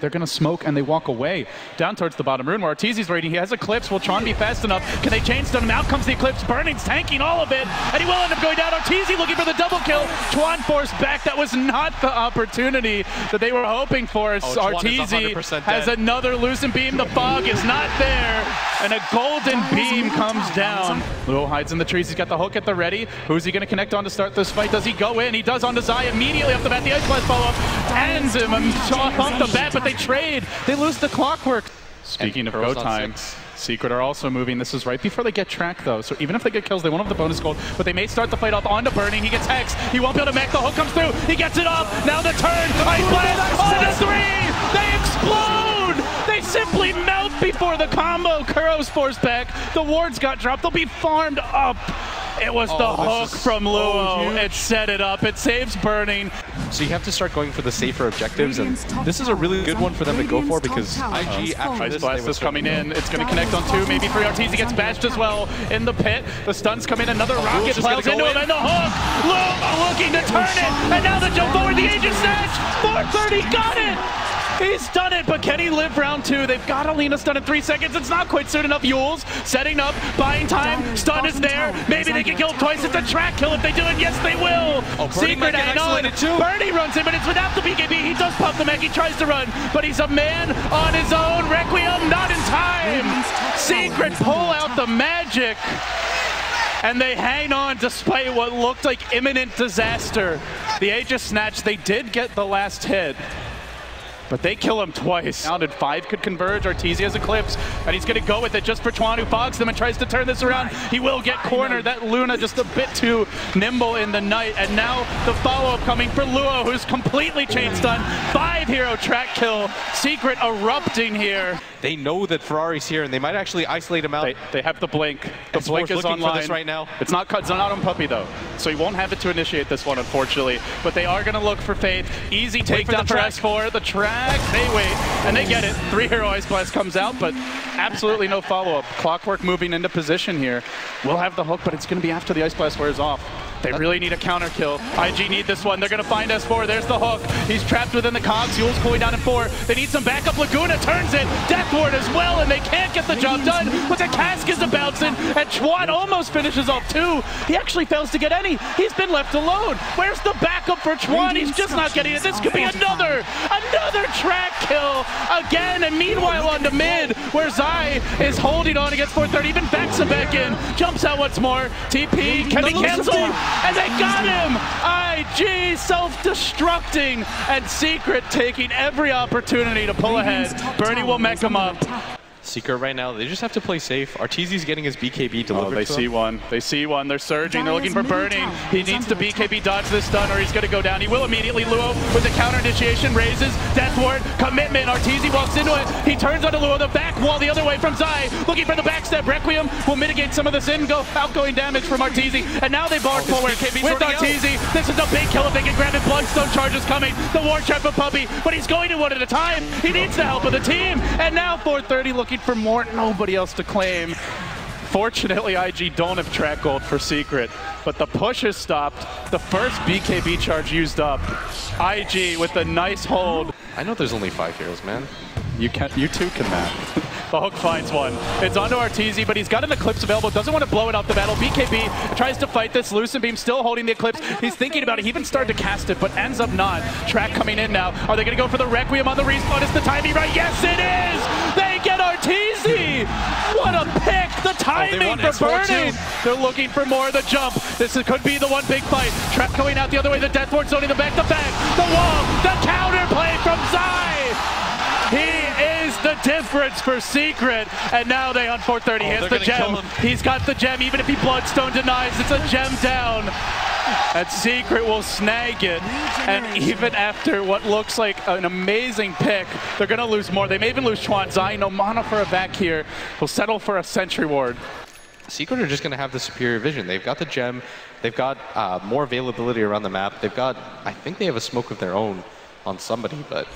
They're going to smoke and they walk away down towards the bottom room where Arteezy's raiding. He has Eclipse. Will Tron be fast enough? Can they chain stun him? Out comes the Eclipse. Burning's tanking all of it, and he will end up going down. Arteezy looking for the double kill. Twan forced back. That was not the opportunity that they were hoping for. Arteezy has another Lucent Beam. The fog is not there, and a golden beam comes down. Luo hides in the trees. He's got the hook at the ready. Who's he going to connect on to start this fight? Does he go in? He does on to Zai immediately off the bat. The Ice Blast follow-up ends him off the bat, but they trade. They lose the clockwork. Speaking of go time, Secret are also moving. This is right before they get track, though. So even if they get kills, they won't have the bonus gold. But they may start the fight off onto Burning. He gets Hex. He won't be able to mech. The hook comes through. He gets it off. Now the turn. Ice Blast on to 3. They explode. They simply melt before the combo. Kuro's forced back. The wards got dropped. They'll be farmed up. It was the hook from Luo. It set it up. It saves Burning. So you have to start going for the safer objectives, and this is a really good one for them to go for because IG after Ice Blast is coming in. It's going to connect on 2, maybe 3. Arteezy gets bashed as well in the pit. The stuns come in. Another rocket plows into him, and the hook. Luo looking to turn it, and now the jump forward. The Agent Snatch. 430 got it. He's done it, but can he live round 2? They've got Alina stun in 3 seconds. It's not quite soon enough. Yules setting up, buying time. Stun is there. Maybe they can kill him twice. It's a track kill if they do it. Yes, they will. Secret hang on. Bernie runs in, but it's without the BKB. He does pop the mech. He tries to run, but he's a man on his own. Requiem not in time. Secret pull out the magic, and they hang on despite what looked like imminent disaster. The Aegis Snatch, they did get the last hit, but they kill him twice. Rounded 5 could converge. Arteezy has Eclipse, and he's going to go with it just for Twan, who fogs them and tries to turn this around. He will get cornered. That Luna just a bit too nimble in the night. And now the follow-up coming for Luo, who's completely chain stunned. 5-hero track kill. Secret erupting here. They know that Ferrari's here, and they might actually isolate him out. They have the blink. The blink is online. For this right now. It's not on Puppy, though, so he won't have it to initiate this one, unfortunately. But they are going to look for Faith. Easy takedown for S4. The track, they wait, and they get it. 3-hero Ice Blast comes out, but absolutely no follow-up. Clockwork moving into position here. We'll have the hook, but it's going to be after the Ice Blast wears off. They really need a counter kill. IG need this one. They're going to find S4. There's the hook. He's trapped within the cogs. Yule's cooling down in 4. They need some backup. Laguna turns it. Death Ward as well, and they can't get the job done. But the cask is a bouncing, and Twan almost finishes off 2. He actually fails to get any. He's been left alone. Where's the backup for Twan? He's just not getting it. This could be another track kill again. And meanwhile on to mid, where Zai is holding on against 430. Even backs him back in. Jumps out once more. TP, can they cancel? And they got him! IG self-destructing, and Secret taking every opportunity to pull ahead. Bernie will mech him up. Secret right now, they just have to play safe. Arteezy's getting his BKB delivered. They see one. They see one. They're surging. They're looking for Burning. He needs to BKB dodge this stun, or he's going to go down. He will immediately. Luo with the counter initiation raises. Death Ward, commitment. Arteezy walks into it. He turns onto Luo. The back wall the other way from Zai. Looking for the backstep. Requiem will mitigate some of this outgoing damage from Arteezy. And now they bar forward with Arteezy. This is a big kill if they can grab it. Bloodstone charges coming. The war trap of Puppy, but he's going to one at a time. He needs the help of the team. And now 430 looking for more. Nobody else to claim. Fortunately, IG don't have track gold for Secret, but the push is stopped. The first BKB charge used up. IG with a nice hold. I know there's only 5 heroes, man. You too can map. The hook finds one. It's onto Arteezy, but he's got an Eclipse available. Doesn't want to blow it out the battle. BKB tries to fight this. Lucent Beam still holding the Eclipse. He's thinking about it. He even started to cast it, but ends up not. Track coming in now. Are they going to go for the Requiem on the respawn? Is the timing right? Yes, it is! They get Arteezy! What a pick! The timing for Burning! They're looking for more of the jump. This could be the one big fight. Trap going out the other way. The Death Ward zoning the back to back. The wall. The counterplay from Zai! He is the difference for Secret, and now they on 430 has the gem. He's got the gem, even if he Bloodstone denies, it's a gem down. And Secret will snag it, and even after what looks like an amazing pick, they're going to lose more. They may even lose Twan. Zai, no mana for a back here. Will settle for a Sentry Ward. Secret are just going to have the superior vision. They've got the gem. They've got more availability around the map. They've got, I think they have a smoke of their own on somebody, but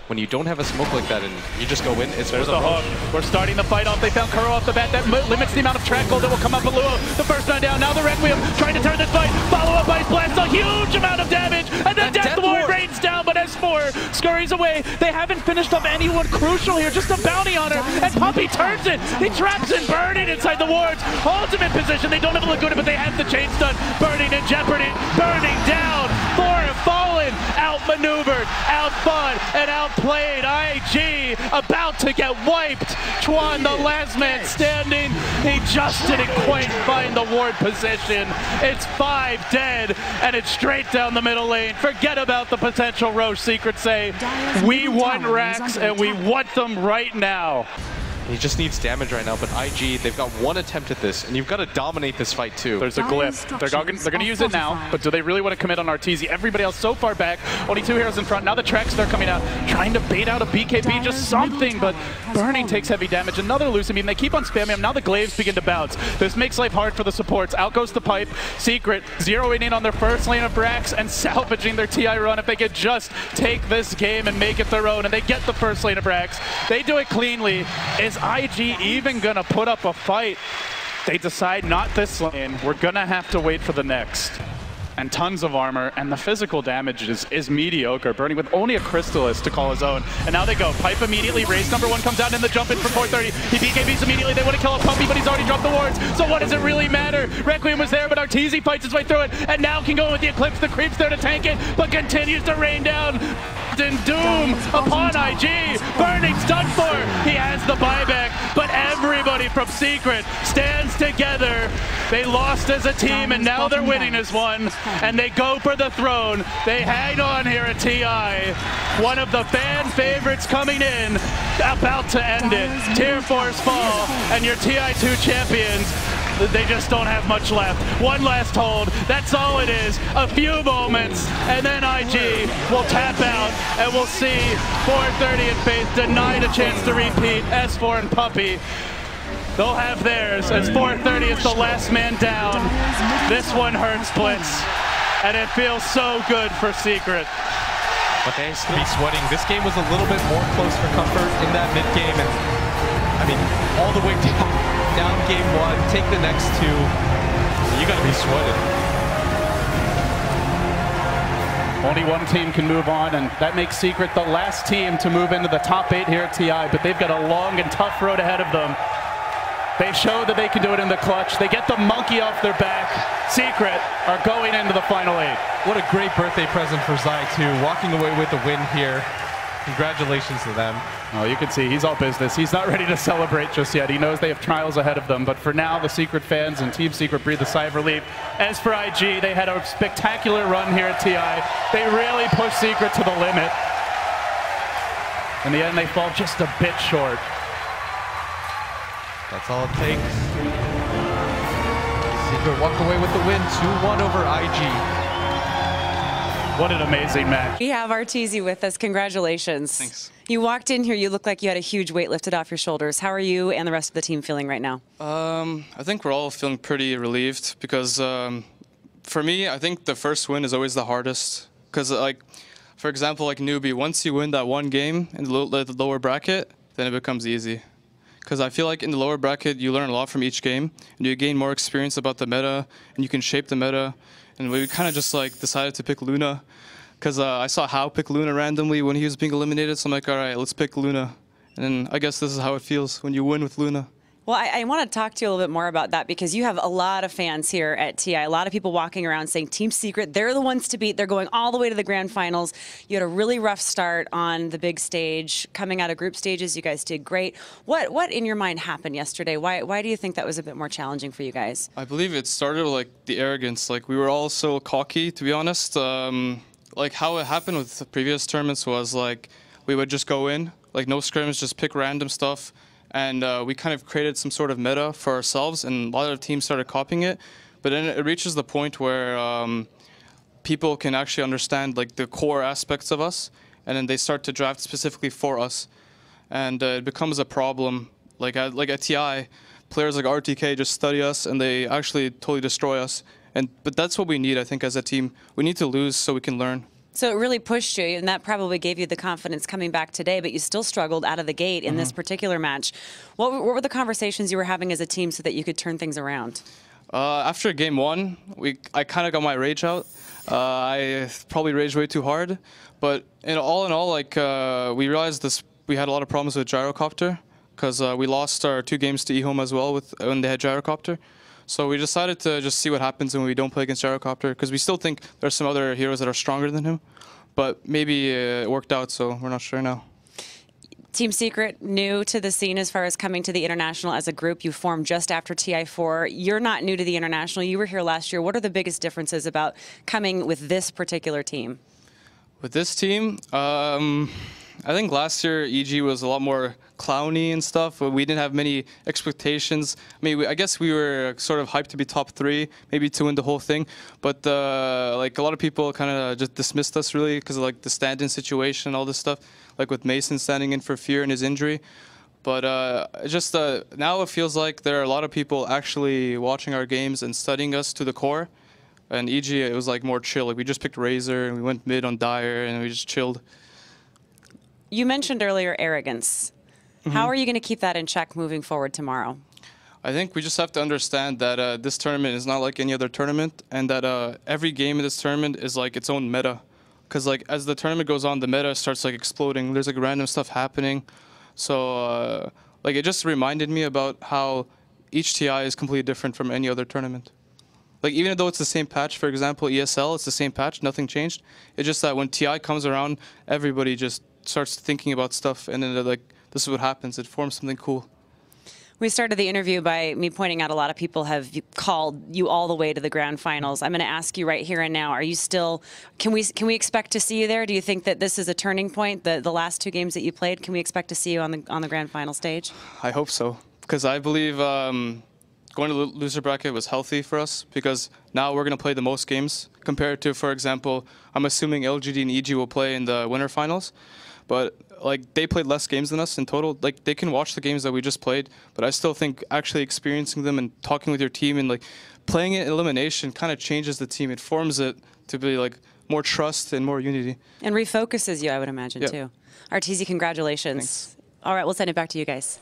when you don't have a smoke like that and you just go in, it's There's the hook. We're starting the fight off. They found Kuro off the bat. That limits the amount of track gold that will come up with Luo. The first one down. Now the Requiem trying to turn this fight. Follow up Ice Blast. A huge amount of damage. And then Death Ward rains down, but S4 scurries away. They haven't finished up anyone crucial here. Just a bounty on her. And Puppey turns it. He traps in Burning inside the wards. Holds him in position. They don't have a Laguna, but they have the chain stun. Burning in jeopardy. Burning down. Thor fallen. Outmaneuvered. Outfought. And outplayed. IG about to get wiped. Chuan, the last man standing. He just didn't quite find the ward position. It's 5 dead, and it's straight down the middle lane. Forget about the potential Roche. Secret say, we want racks, and we want them right now. He just needs damage right now, but IG, they've got one attempt at this, and you've got to dominate this fight too. There's a glyph. They're going to use it now, but do they really want to commit on Arteezy? Everybody else so far back, only 2 heroes in front. Now the Treks, they're coming out, trying to bait out a BKB, just something, but Burning takes heavy damage. Another Lucid Beam. They keep on spamming him. Now the glaives begin to bounce. This makes life hard for the supports. Out goes the pipe. Secret zeroing in on their first lane of Brax and salvaging their TI run. If they could just take this game and make it their own, and they get the first lane of Brax. They do it cleanly. Is IG even gonna put up a fight? They decide not this lane. We're gonna have to wait for the next. And tons of armor, and the physical damage is mediocre. Burning with only a Crystalist to call his own. And now they go. Pipe immediately. Race number 1 comes out in the jump in for 430. He BKBs immediately. They want to kill a Puppey, but he's already dropped the wards. So what does it really matter? Requiem was there, but Arteezy fights his way through it. And now can go in with the Eclipse. The creep's there to tank it, but continues to rain down in doom upon IG. Burning's done for. He has the buyback, but everybody from Secret stands together. They lost as a team, and now they're winning as one. And they go for the throne. They hang on here at TI. One of the fan favorites coming in, about to end it. Tier 4's fall, and your TI2 champions, they just don't have much left. One last hold, that's all it is. A few moments, and then IG will tap out, and we'll see 430 and Faith denied a chance to repeat. S4 and Puppey, they'll have theirs as 430 is the last man down. This one hurts Blitz, and it feels so good for Secret. But they used to be sweating. This game was a little bit more close for comfort in that mid game, and I mean, all the way down game 1, take the next 2. You got to be sweating. Only one team can move on, and that makes Secret the last team to move into the top 8 here at TI, but they've got a long and tough road ahead of them. They show that they can do it in the clutch. They get the monkey off their back. Secret are going into the final 8. What a great birthday present for Zai too, walking away with the win here. Congratulations to them. Oh, you can see he's all business. He's not ready to celebrate just yet. He knows they have trials ahead of them, but for now, the Secret fans and Team Secret breathe a sigh of relief. As for IG, they had a spectacular run here at TI. They really pushed Secret to the limit. In the end, they fall just a bit short. That's all it takes. Secret walk away with the win, 2-1 over IG. What an amazing match. We have Arteezy with us. Congratulations. Thanks. You walked in here, you looked like you had a huge weight lifted off your shoulders. How are you and the rest of the team feeling right now? I think we're all feeling pretty relieved because for me, I think the first win is always the hardest. Because, like, for example, like newbie, once you win that one game in the lower bracket, then it becomes easy. Because I feel like in the lower bracket, you learn a lot from each game, and you gain more experience about the meta, and you can shape the meta. And we kind of just like decided to pick Luna, because I saw How pick Luna randomly when he was being eliminated, so I'm like, all right, let's pick Luna. And I guess this is how it feels when you win with Luna. Well, I want to talk to you a little bit more about that because you have a lot of fans here at TI, a lot of people walking around saying Team Secret, they're the ones to beat. They're going all the way to the grand finals. You had a really rough start on the big stage. Coming out of group stages, you guys did great. What in your mind happened yesterday? Why do you think that was a bit more challenging for you guys? I believe it started with like the arrogance. Like we were all so cocky, to be honest. Like how it happened with the previous tournaments was like we would just go in, like no scrims, just pick random stuff. And we kind of created some sort of meta for ourselves, and a lot of teams started copying it. But then it reaches the point where people can actually understand like the core aspects of us, and then they start to draft specifically for us, and it becomes a problem. Like at TI, players like RTK just study us, and they actually totally destroy us. But that's what we need, I think, as a team. We need to lose so we can learn. So it really pushed you, and that probably gave you the confidence coming back today, but you still struggled out of the gate in this particular match. What were the conversations you were having as a team so that you could turn things around? After game 1, I kind of got my rage out. I probably raged way too hard, but in all, like we realized we had a lot of problems with gyrocopter because we lost our 2 games to eHome as well when they had gyrocopter. So we decided to just see what happens when we don't play against gyrocopter, because we still think there's some other heroes that are stronger than him, but maybe it worked out, so we're not sure now. Team Secret, new to the scene as far as coming to the International as a group. You formed just after TI4. You're not new to the International. You were here last year. What are the biggest differences about coming with this particular team? With this team, I think last year EG was a lot more clowny and stuff. We didn't have many expectations. I mean, I guess we were sort of hyped to be top 3, maybe to win the whole thing. But like a lot of people kind of just dismissed us really because of like the stand-in situation and all this stuff, like with Mason standing in for Fear and his injury. But just now it feels like there are a lot of people actually watching our games and studying us to the core. And EG, it was like more chill. Like we just picked Razor and we went mid on Dire and we just chilled. You mentioned earlier arrogance. How are you going to keep that in check moving forward tomorrow? I think we just have to understand that this tournament is not like any other tournament, and that every game in this tournament is like its own meta. Because like as the tournament goes on, the meta starts like exploding. There's like random stuff happening. So like it just reminded me about how each TI is completely different from any other tournament. Like even though it's the same patch, for example, ESL, it's the same patch, nothing changed. It's just that when TI comes around, everybody just starts thinking about stuff, and then they're like, this is what happens. It forms something cool. We started the interview by me pointing out a lot of people have called you all the way to the grand finals. I'm going to ask you right here and now, are you still, can we expect to see you there? Do you think that this is a turning point, the last 2 games that you played? Can we expect to see you on the grand final stage? I hope so, because I believe going to the loser bracket was healthy for us, because now we're going to play the most games compared to, for example, I'm assuming LGD and EG will play in the winter finals. But like they played less games than us in total. Like they can watch the games that we just played, but I still think actually experiencing them and talking with your team and like playing it elimination kind of changes the team. It forms it to be like more trust and more unity. And refocuses you, I would imagine, too. Arteezy, congratulations. Thanks. All right, we'll send it back to you guys.